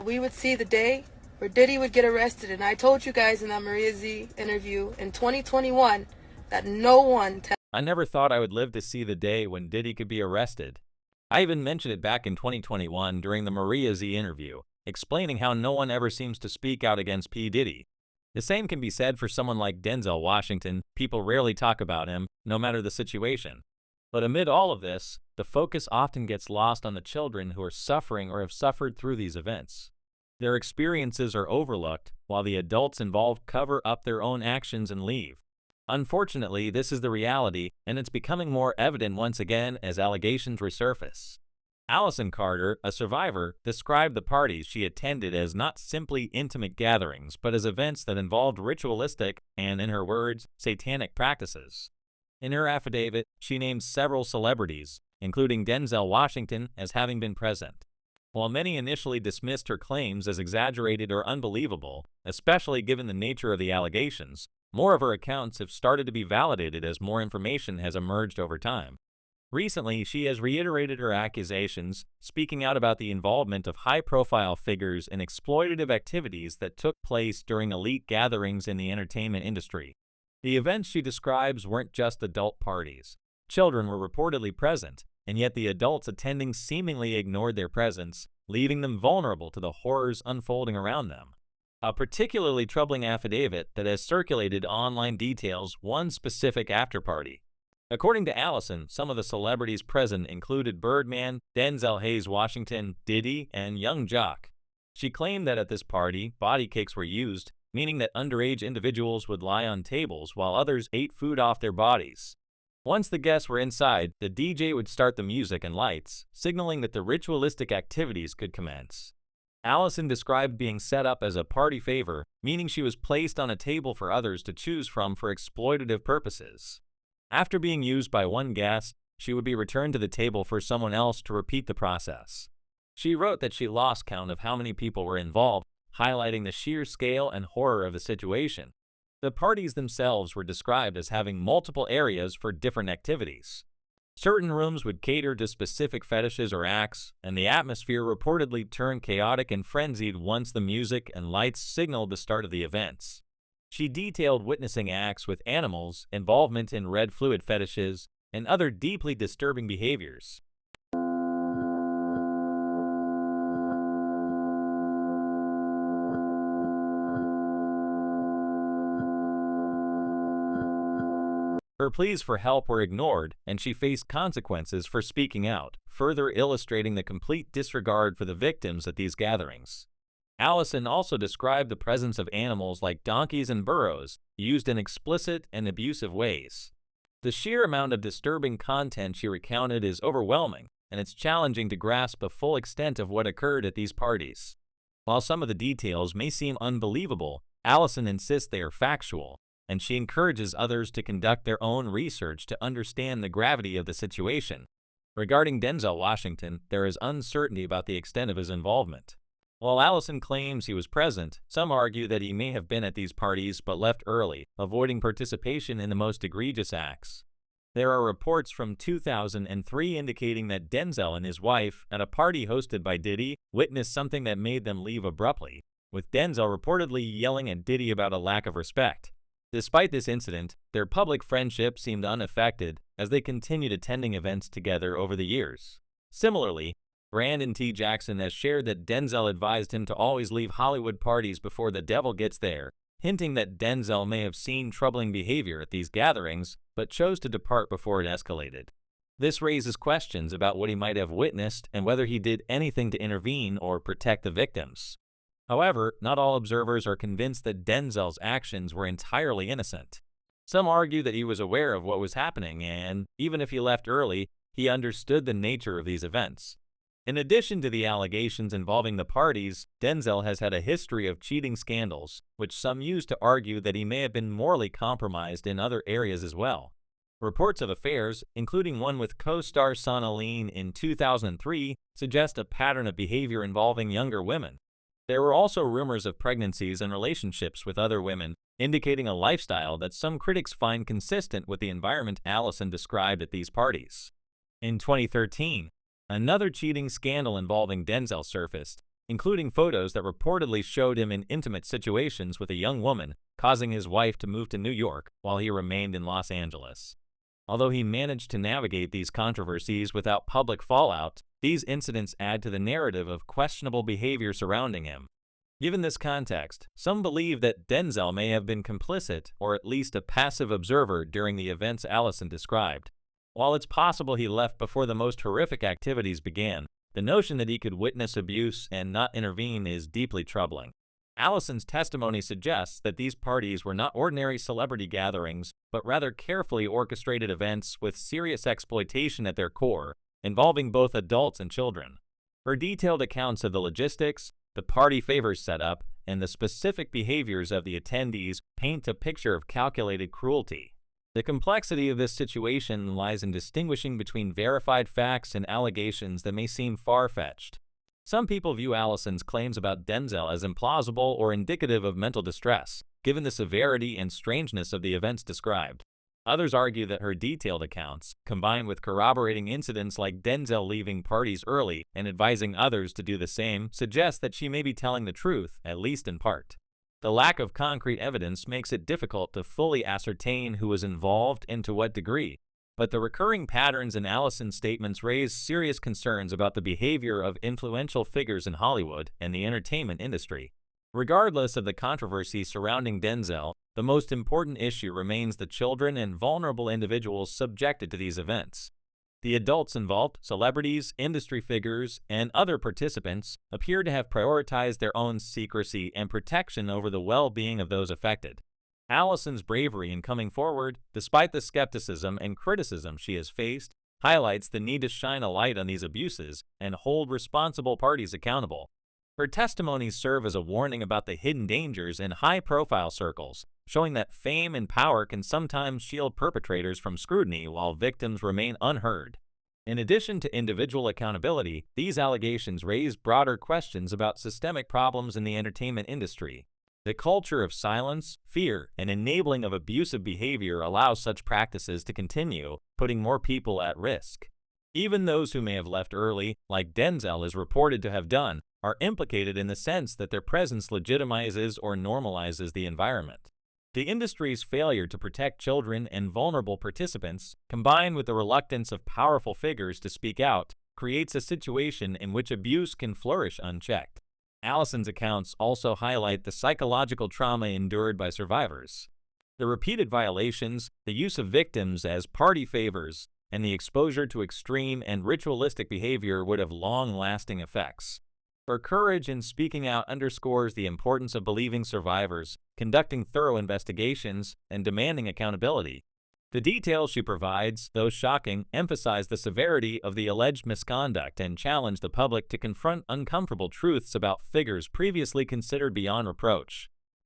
we would see the day where Diddy would get arrested. And I told you guys in that Maria Z interview in 2021 that no one I never thought I would live to see the day when Diddy could be arrested. I even mentioned it back in 2021 during the Maria Z interview, explaining how no one ever seems to speak out against P. Diddy. The same can be said for someone like Denzel Washington. People rarely talk about him, no matter the situation. But amid all of this, the focus often gets lost on the children who are suffering or have suffered through these events. Their experiences are overlooked, while the adults involved cover up their own actions and leave. Unfortunately, this is the reality, and it's becoming more evident once again as allegations resurface. Allison Carter, a survivor, described the parties she attended as not simply intimate gatherings, but as events that involved ritualistic and, in her words, satanic practices. In her affidavit, she named several celebrities, including Denzel Washington, as having been present. While many initially dismissed her claims as exaggerated or unbelievable, especially given the nature of the allegations, more of her accounts have started to be validated as more information has emerged over time. Recently, she has reiterated her accusations, speaking out about the involvement of high-profile figures in exploitative activities that took place during elite gatherings in the entertainment industry. The events she describes weren't just adult parties. Children were reportedly present, and yet the adults attending seemingly ignored their presence, leaving them vulnerable to the horrors unfolding around them. A particularly troubling affidavit that has circulated online details one specific after-party. According to Allison, some of the celebrities present included Birdman, Denzel Hayes Washington, Diddy, and Young Jock. She claimed that at this party, body cakes were used, meaning that underage individuals would lie on tables while others ate food off their bodies. Once the guests were inside, the DJ would start the music and lights, signaling that the ritualistic activities could commence. Allison described being set up as a party favor, meaning she was placed on a table for others to choose from for exploitative purposes. After being used by one guest, she would be returned to the table for someone else to repeat the process. She wrote that she lost count of how many people were involved, highlighting the sheer scale and horror of the situation. The parties themselves were described as having multiple areas for different activities. Certain rooms would cater to specific fetishes or acts, and the atmosphere reportedly turned chaotic and frenzied once the music and lights signaled the start of the events. She detailed witnessing acts with animals, involvement in red fluid fetishes, and other deeply disturbing behaviors. Her pleas for help were ignored, and she faced consequences for speaking out, further illustrating the complete disregard for the victims at these gatherings. Allison also described the presence of animals like donkeys and burros, used in explicit and abusive ways. The sheer amount of disturbing content she recounted is overwhelming, and it's challenging to grasp the full extent of what occurred at these parties. While some of the details may seem unbelievable, Allison insists they are factual, and she encourages others to conduct their own research to understand the gravity of the situation. Regarding Denzel Washington, there is uncertainty about the extent of his involvement. While Allison claims he was present, some argue that he may have been at these parties but left early, avoiding participation in the most egregious acts. There are reports from 2003 indicating that Denzel and his wife, at a party hosted by Diddy, witnessed something that made them leave abruptly, with Denzel reportedly yelling at Diddy about a lack of respect. Despite this incident, their public friendship seemed unaffected as they continued attending events together over the years. Similarly, Brandon T. Jackson has shared that Denzel advised him to always leave Hollywood parties before the devil gets there, hinting that Denzel may have seen troubling behavior at these gatherings, but chose to depart before it escalated. This raises questions about what he might have witnessed and whether he did anything to intervene or protect the victims. However, not all observers are convinced that Denzel's actions were entirely innocent. Some argue that he was aware of what was happening and, even if he left early, he understood the nature of these events. In addition to the allegations involving the parties, Denzel has had a history of cheating scandals, which some use to argue that he may have been morally compromised in other areas as well. Reports of affairs, including one with co-star Sana Lean in 2003, suggest a pattern of behavior involving younger women. There were also rumors of pregnancies and relationships with other women, indicating a lifestyle that some critics find consistent with the environment Allison described at these parties. In 2013, another cheating scandal involving Denzel surfaced, including photos that reportedly showed him in intimate situations with a young woman, causing his wife to move to New York while he remained in Los Angeles. Although he managed to navigate these controversies without public fallout, these incidents add to the narrative of questionable behavior surrounding him. Given this context, some believe that Denzel may have been complicit or at least a passive observer during the events Allison described. While it's possible he left before the most horrific activities began, the notion that he could witness abuse and not intervene is deeply troubling. Allison's testimony suggests that these parties were not ordinary celebrity gatherings, but rather carefully orchestrated events with serious exploitation at their core, involving both adults and children. Her detailed accounts of the logistics, the party favors setup, and the specific behaviors of the attendees paint a picture of calculated cruelty. The complexity of this situation lies in distinguishing between verified facts and allegations that may seem far-fetched. Some people view Allison's claims about Denzel as implausible or indicative of mental distress, given the severity and strangeness of the events described. Others argue that her detailed accounts, combined with corroborating incidents like Denzel leaving parties early and advising others to do the same, suggest that she may be telling the truth, at least in part. The lack of concrete evidence makes it difficult to fully ascertain who was involved and to what degree, but the recurring patterns in Allison's statements raise serious concerns about the behavior of influential figures in Hollywood and the entertainment industry. Regardless of the controversy surrounding Denzel, the most important issue remains the children and vulnerable individuals subjected to these events. The adults involved, celebrities, industry figures, and other participants, appear to have prioritized their own secrecy and protection over the well-being of those affected. Allison's bravery in coming forward, despite the skepticism and criticism she has faced, highlights the need to shine a light on these abuses and hold responsible parties accountable. Her testimonies serve as a warning about the hidden dangers in high-profile circles, showing that fame and power can sometimes shield perpetrators from scrutiny while victims remain unheard. In addition to individual accountability, these allegations raise broader questions about systemic problems in the entertainment industry. The culture of silence, fear, and enabling of abusive behavior allows such practices to continue, putting more people at risk. Even those who may have left early, like Denzel is reported to have done, are implicated in the sense that their presence legitimizes or normalizes the environment. The industry's failure to protect children and vulnerable participants, combined with the reluctance of powerful figures to speak out, creates a situation in which abuse can flourish unchecked. Allison's accounts also highlight the psychological trauma endured by survivors. The repeated violations, the use of victims as party favors, and the exposure to extreme and ritualistic behavior would have long-lasting effects. Her courage in speaking out underscores the importance of believing survivors, conducting thorough investigations, and demanding accountability. The details she provides, though shocking, emphasize the severity of the alleged misconduct and challenge the public to confront uncomfortable truths about figures previously considered beyond reproach.